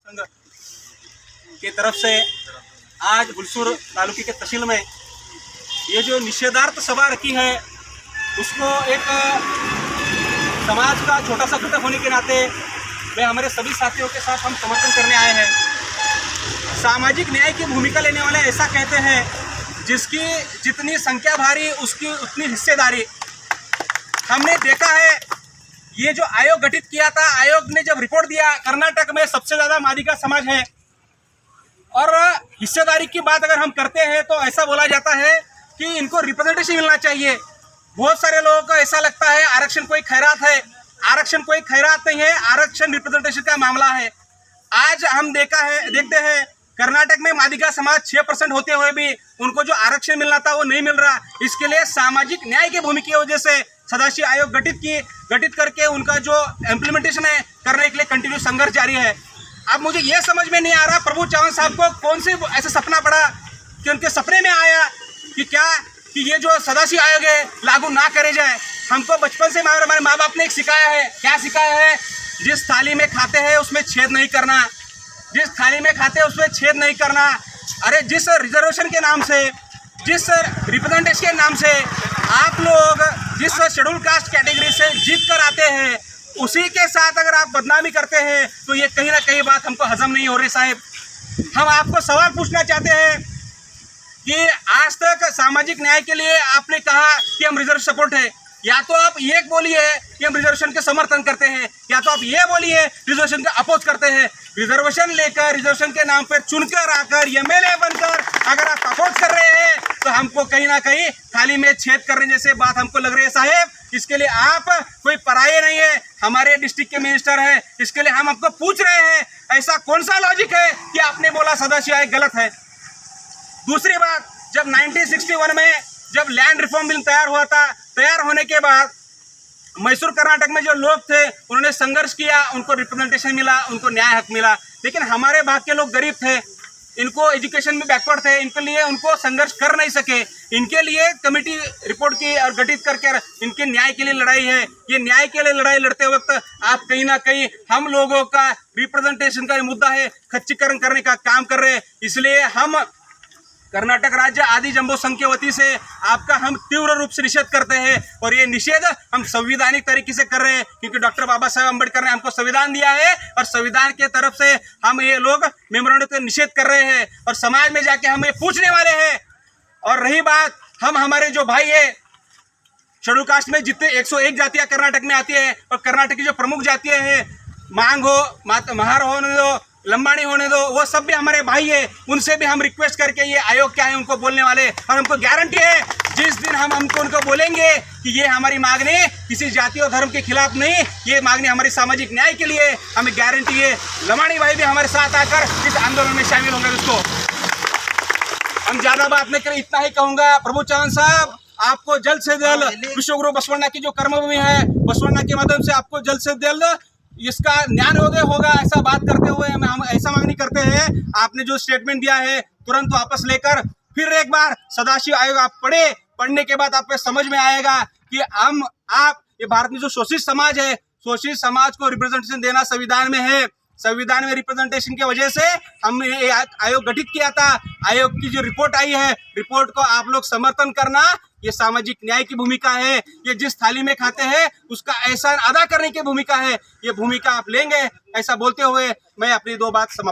संघ की तरफ से आज हुलसूर तालुके के तहसील में ये जो निषेधार्थ सभा रखी है, उसको एक समाज का छोटा सा घटक होने के नाते मैं हमारे सभी साथियों के साथ हम समर्थन करने आए हैं। सामाजिक न्याय की भूमिका लेने वाले ऐसा कहते हैं, जिसकी जितनी संख्या भारी उसकी उतनी हिस्सेदारी। हमने देखा है ये जो आयोग गठित किया था, आयोग ने जब रिपोर्ट दिया, कर्नाटक में सबसे ज़्यादा मादिगा समाज है और हिस्सेदारी की बात अगर हम करते हैं तो ऐसा बोला जाता है कि इनको रिप्रेजेंटेशन मिलना चाहिए। बहुत सारे लोगों को ऐसा लगता है आरक्षण कोई खैरात है। आरक्षण कोई खैरात नहीं है, आरक्षण रिप्रेजेंटेशन का मामला है। आज हम देखते हैं कर्नाटक में मादिगा समाज 6% होते हुए भी उनको जो आरक्षण मिलना था वो नहीं मिल रहा। इसके लिए सामाजिक न्याय की भूमिका की वजह से सदाशिव आयोग गठित करके उनका जो इम्प्लीमेंटेशन है करने के लिए कंटिन्यू संघर्ष जारी है। अब मुझे ये समझ में नहीं आ रहा प्रभु चौहान साहब को कौन से ऐसा सपना पड़ा कि उनके सपने में आया कि ये जो सदाशिव आयोग है लागू ना करे जाए। हमको बचपन से हमारे माँ बाप ने एक सिखाया है। क्या सिखाया है? जिस थाली में खाते हैं उसमें छेद नहीं करना, जिस थाली में खाते हैं उसमें छेद नहीं करना। अरे जिस रिजर्वेशन के नाम से, जिस रिप्रेजेंटेशन के नाम से आप लोग जिस शेड्यूल कास्ट कैटेगरी से जीत कर आते हैं, उसी के साथ अगर आप बदनामी करते हैं तो ये कहीं ना कहीं बात हमको हजम नहीं हो रही। साहब, हम आपको सवाल पूछना चाहते हैं कि आज तक सामाजिक न्याय के लिए आपने कहा कि हम रिजर्व सपोर्ट है, या तो आप ये बोलिए कि हम रिजर्वेशन के समर्थन करते हैं, या तो आप ये बोलिए रिजर्वेशन का अपोज करते हैं। रिजर्वेशन लेकर, रिजर्वेशन के नाम पर चुनकर आकर एमएलए बनकर अगर आप अपोज कर रहे हैं तो हमको कहीं ना कहीं थाली में छेद करने जैसे बात हमको लग रही है। साहेब, इसके लिए आप कोई पराये नहीं है, हमारे डिस्ट्रिक्ट के मिनिस्टर हैं। इसके लिए हम आपको पूछ रहे हैं, ऐसा कौन सा लॉजिक है कि आपने बोला सदाशिव आयोग गलत है? दूसरी बात, जब 1961 में जब लैंड रिफॉर्म बिल तैयार हुआ था, तैयार होने के बाद मैसूर कर्नाटक में जो लोग थे उन्होंने संघर्ष किया, उनको रिप्रेजेंटेशन मिला, उनको न्याय हक मिला। लेकिन हमारे भाग के लोग गरीब थे, इनको एजुकेशन में बैकवर्ड थे, इनके लिए उनको संघर्ष कर नहीं सके। इनके लिए कमेटी रिपोर्ट की और गठित करके इनके न्याय के लिए लड़ाई है। ये न्याय के लिए लड़ाई लड़ते वक्त आप कहीं ना कहीं हम लोगों का रिप्रेजेंटेशन का मुद्दा है खच्चीकरण करने का काम कर रहे हैं। इसलिए हम कर्नाटक राज्य आदि जम्बो संघ के वती से आपका हम तीव्र रूप से निषेध करते हैं। और ये निषेध हम संवैधानिक तरीके से कर रहे हैं, क्योंकि डॉक्टर बाबा साहेब अम्बेडकर ने हमको संविधान दिया है और संविधान के तरफ से हम ये लोग मेमोरेंडम का निषेध कर रहे हैं और समाज में जाके हम ये पूछने वाले हैं। और रही बात, हम हमारे जो भाई है शेड्यूल कास्ट में जितने 101 जातियाँ कर्नाटक में आती है और कर्नाटक की जो प्रमुख जातियाँ हैं, मांग हो, महार होने दो, लंबाणी होने दो, वो सब भी हमारे भाई है। उनसे भी हम रिक्वेस्ट करके ये आयोग क्या है उनको बोलने वाले, और हमको गारंटी है जिस दिन हम उनको बोलेंगे कि ये हमारी मांगनी किसी जाति और धर्म के खिलाफ नहीं, ये मांगनी हमारी सामाजिक न्याय के लिए, हमें गारंटी है। लंबाणी भाई भी हमारे साथ आकर इस आंदोलन में शामिल होंगे। उसको हम ज़्यादा बात नहीं करें, इतना ही कहूँगा। प्रभु चौहान साहब, आपको जल्द से जल्द विश्वगुरु बसवण्णा की जो कर्मभूमि है, बसवण्णा के माध्यम से आपको जल्द से जल्द इसका ज्ञानोदय होगा, ऐसा बात करते हुए हम ऐसा मांगनी करते हैं। आपने जो स्टेटमेंट दिया है तुरंत वापस लेकर फिर एक बार सदाशिव आयोग आप पढ़ने के बाद आपको समझ में आएगा कि आप ये भारत में जो शोषित समाज है, शोषित समाज को रिप्रेजेंटेशन देना संविधान में है। संविधान में रिप्रेजेंटेशन की वजह से हमने ये आयोग गठित किया था। आयोग की जो रिपोर्ट आई है, रिपोर्ट को आप लोग समर्थन करना, ये सामाजिक न्याय की भूमिका है। ये जिस थाली में खाते हैं उसका एहसान अदा करने की भूमिका है। ये भूमिका आप लेंगे, ऐसा बोलते हुए मैं अपनी 2 बात समाप्त